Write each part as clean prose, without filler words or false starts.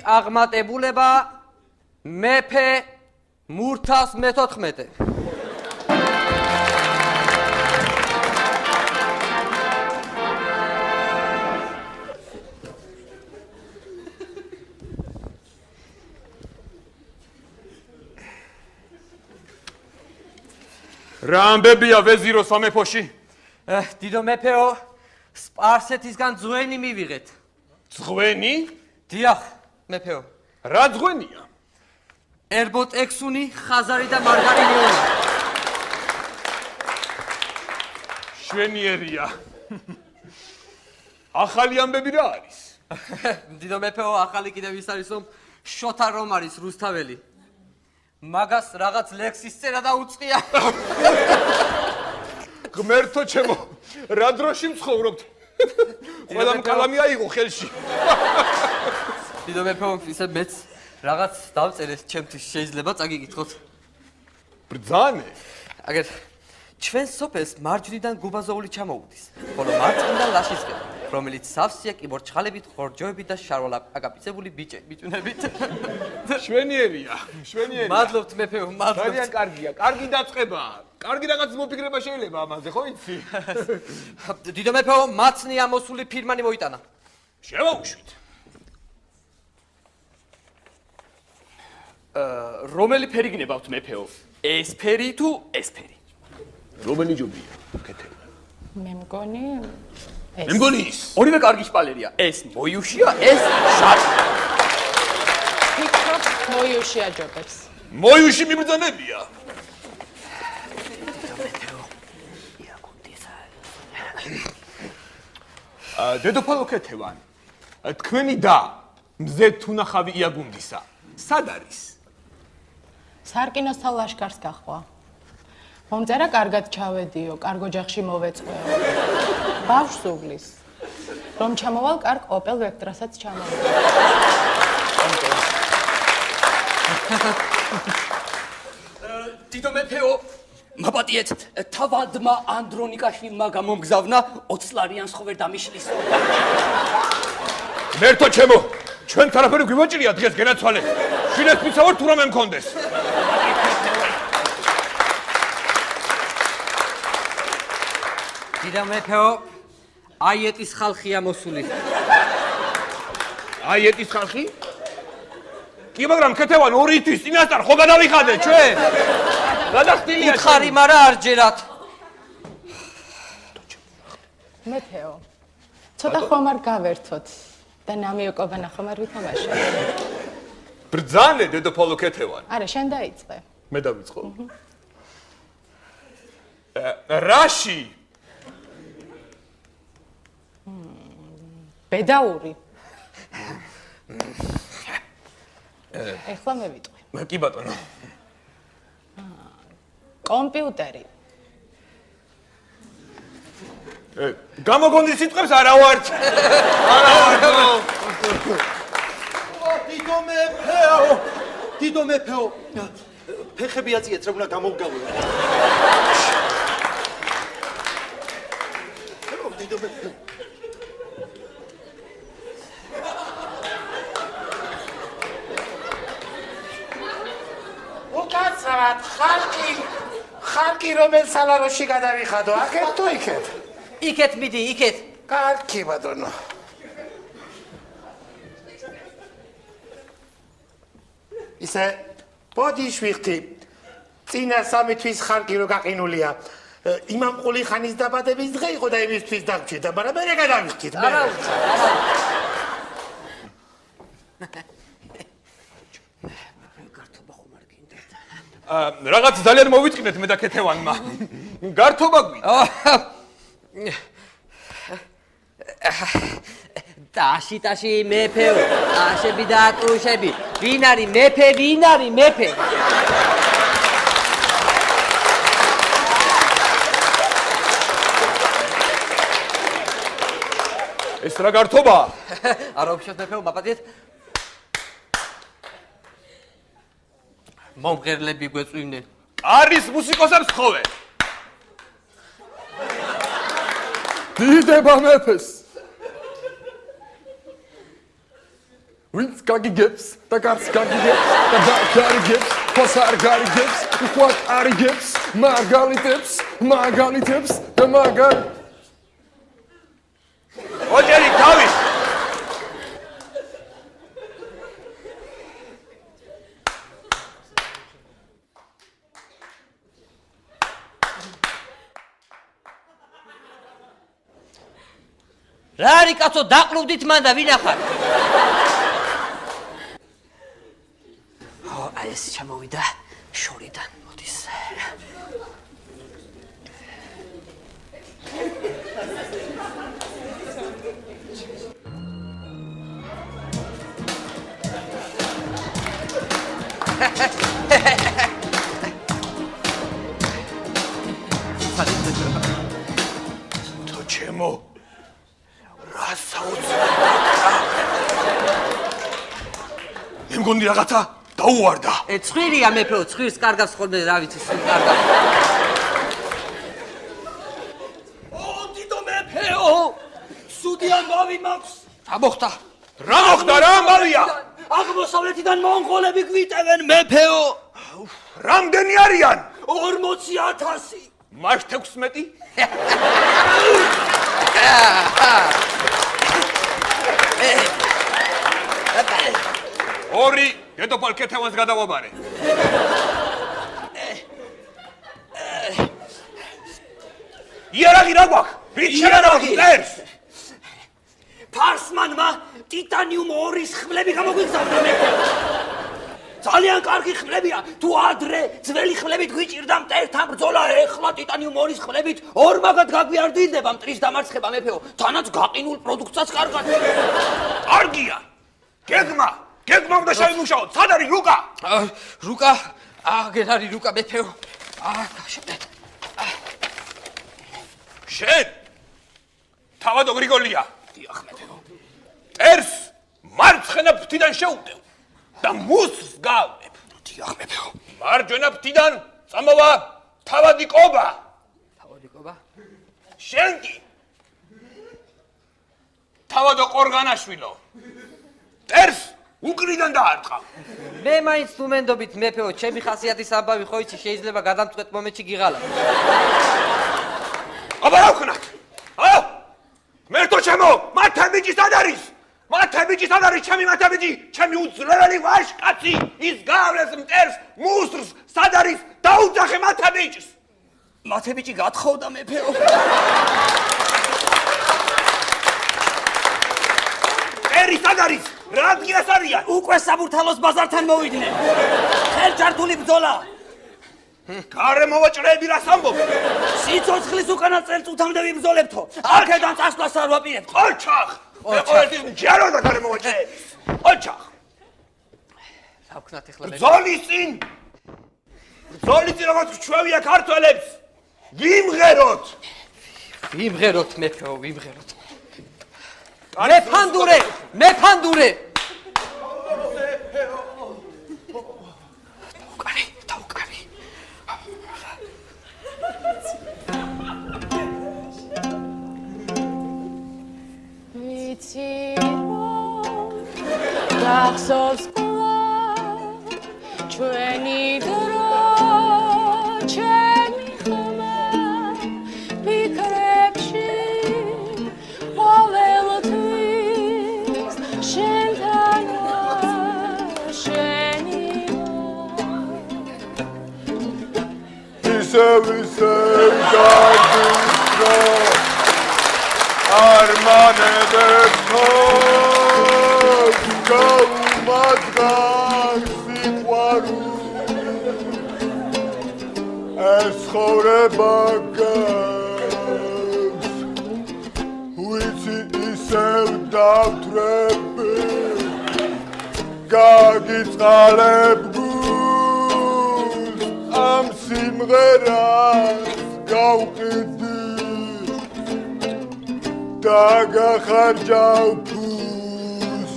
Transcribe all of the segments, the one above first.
აღმატებულება მეფე მურთას მე-14. რა ამბებია ვეზირო სამეფოში? დიდო მეფეო, სპარსეთისგან ძღვენი მივიღეთ. ძღვენი? დიახ, მეფეო. რა ძღვენია? ერბოთ ექსუნი, ხაზარი და მარგარინიონი. შვენიერია. ახალი ამბები რა არის? დიდო მეფეო, ახალი კიდევ ის არის, რომ შოთა რომ არის რუსთაველი. მაგას რაღაც ლექსის წერა დაუწყია. ღმერთო ჩემო, რა დროში მცხოვრობთ? ყველამ კალამი აიღო ხელში. დიდო მეფეო, ისე მეც რაღაც დავწერეს ჩემთვის, შეიძლება წაგიკითხოთ? ბრძანე. აგერ ჩვენ სოფელს მარჯვნიდან გუბაზოული ჩამოუდის, ხოლო მარცხნიდან ლაშისკენ, რომელიც სავსეა კიბორჩხალებით, ხორჯოებით და შარვალ-აკაპიცებული ბიჭუნებით. შვენიერია. მადლობთ მეფეო, მადლობთ. ძალიან კარგია, კარგი დაწყებაა. კარგი რაღაც მოფიქრება შეიძლება ამაზე, ხო იცი? დიდო მეფეო, მაცნი ამოსული ფირმანი მოიტანა. შევაუშვით. რომელი ფერი გნებავთ მეფეო? ეს ფერი თუ ეს ფერი? რომელი ჯობია? კეთება. მე მგონი მე მგონი ის. ორივე კარგი შპალერია. ეს მოიუშია, ეს შარი. ფიქრობ მოიუში აჯობებს. მოიუში მიბრძანებია. დედოფალო ქეთევან, თქვენი და მზე თუნახავი იაგუნდისა. სად არის? სარკინოსთან ლაშქარს გახვა. მომწერა კარგად ჩავედიო, კარგ ოჯახში მოვეწყვეო. ბავშვს უვლის. რომ ჩამოვალ კარგ ოპელ ვექტრასაც ჩამოვალ. დიდო მეფეო, მაპატიეთ, თავადმა ანდრონიკაშვილმა გამომგზავნა 20 ლარიანს ხო ვერ დამიშლისო. ღმერთო ჩემო, ჩვენ თარაფერი გვიმოჭრია დღეს გენაცვალე. შვილებს მიცავარ თუ რამე მქონდეს. დიდო მეფეო, აიეტის ხალხია მოსული. აიეტის ხალხი? კი, მაგრამ ქეთევან 2 თვის წინასწარ ხო გადავიხადეთ ჩვენ? გადახტილია. უთხარი, მაგრამ არ ჯერათ. მეფეო, ცოტა ხომ არ გავერთოთ და ნამიოკობანა ხომ არ ვითამაშოთ. ბრძანე დედოფალო ქეთევან. არა, შენ დაიწყე. მე დავიწყო. რაში? ბედაური. ეხლა მე ვიტყვი. კი ბატონო. კომპიუტერი. გამოგონდი სიტყვებს არა ვარ. დიდო მეფეო, ფეხები აწიეთ, რა უნდა გამოვგავო. დიდო მეფეო. უკაცრავად ხალხი რომელ სალაროში გადავიხადო, აქეთ თუ იქეთ? იქეთ მიდი, იქეთ. კარგი ბატონო. ისე ბოდიშვიხთი წინა 3 თვის ხალხი რო გაყინულია. იმამ ყული ხანის დაბადების დღე იყო და იმისთვის დაგჭირდა, მაგრამ მე გადავიხდით. რაღაც ძალიან მოვიწყინეთ მე და ქეთევანმა. გართობა გვინდა. ტაში მეფეო, ტაშები და ატუშები. ვინ არის მეფე, ვინ არის მეფე? ეს რა გართობაა? არა უშოთ მეფეო, მაპატიეთ. მომღერლები გვეწვივნენ. არის მუსიკოსებს ხოვე. დიდება მეფეს. ვინც გაგიგებს და გარს გაგიგებს და გაგიგებს ფოსარ გაგიგებს უყვართ არიგებს მაგალითებს და ოჯერი თავის რა არის კაცო დაყრუდით მან და ვინახარ? აი ეს ჩამოვიდა შორიდან მოდის. თო ჩემო რა საოცრად მე მგონი რაღაცა დაუვარდა. ცხვირია მეფეო, ცხვირს კარგავს ხოლმე რა ვიცი, სულ კარგავს. დიდო მეფეო, სუდი ამბავი მაქვს. რა მოხდა? რა მოხდა რა ამბავია? აღმოსავლეთიდან მონღოლები გვიტევენ მეფეო. რამდენი არიან? 40,000. მას 16? ორი დედოფალ ქეთევანს გადავაბარე. იარაღი რა გვაქვს? ვით შეერაღებს? ფარსმანმა ტიტანიუმ 2-ის ხმლები გამოგვიგზავნა მეფეო. ძალიან კარგი ხმლებია, თუ ადრე ძველი ხმლებით გვიჭირდა მტერთან ბრძოლა, ეხლა ტიტანიუმ 2-ის ხმლებით ორმაგად გაგვიარდიდება მტრის დამარცხება მეფეო. თანაც გაყინულ პროდუქტსაც კარგად. კარგია. გეგმა უნდა შევიმუშაოთ. სად არის რუკა? რუკა? აგერ არის რუკა მეფეო. შენ თავადო გრიგოლია. დიახ მეფეო. ტერს მარცხენა ფრთიდან შეუდევ და მუსს გავებ. დიახ მეფეო. მარჯვენა ფრთიდან წამოვა თავადი კობა. თავადი კობა? შენ კი თავადო ყორღანაშვილო. ტერს უკრიდან დაარტყა. მე მაინც თუმენდობით მეფეო, ჩემი ხასიათის ამბავი ხო იცი, შეიძლება გადამწყვეტ მომენტში გიღალა. აბა რა ვქნათ? მერტო ჩემო, მათებიჯი სად არის? მათებიჯი სად არის? ჩემი მათებიჯი, ჩემი უძლეველი ვაჟკაცი, ის გავლეს მტერს, მუსრს, სად არის? დაუძახე მათებიჯს. მათებიჯი გათხოვდა მეფეო. ერი სად არის? რა ადგილას არიან? უკვე საბურთალოს ბაზართან მოვიდნენ. ხელჯართული ბრძოლა. გარე მოვაჭრეები რას ამბობ? სიცოცხლის უკანა წელწუთამდე ვიბრძოლებთო. აქედან წასვლას არ ვაპირებთ. ოჩახ! მე ყოველთვის მჯარო და გარე მოვაჭრეები. ოჩახ! რა ვქნათ ახლა მე? ბრძოლის წინ როგორც ჩვევია ქართველებს. ვიმღეროთ მეფეო, ვიმღეროთ. მეფანდურე! დაუკარი. ვიცი რომ გახსოვს ჩვენი დრო, ჩემი ხმა ფიქრებში ყოველთვის შენთანა შენი ისევ გარდისრო armanebes გაუმადგარ სიყვარული ეს ხოვრება გავს ვიცი ისევ დავთრები გაგიწყალებ გულს ამ სიმღერას გავყიდი Daga kharjau pus,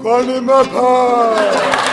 khane mapha.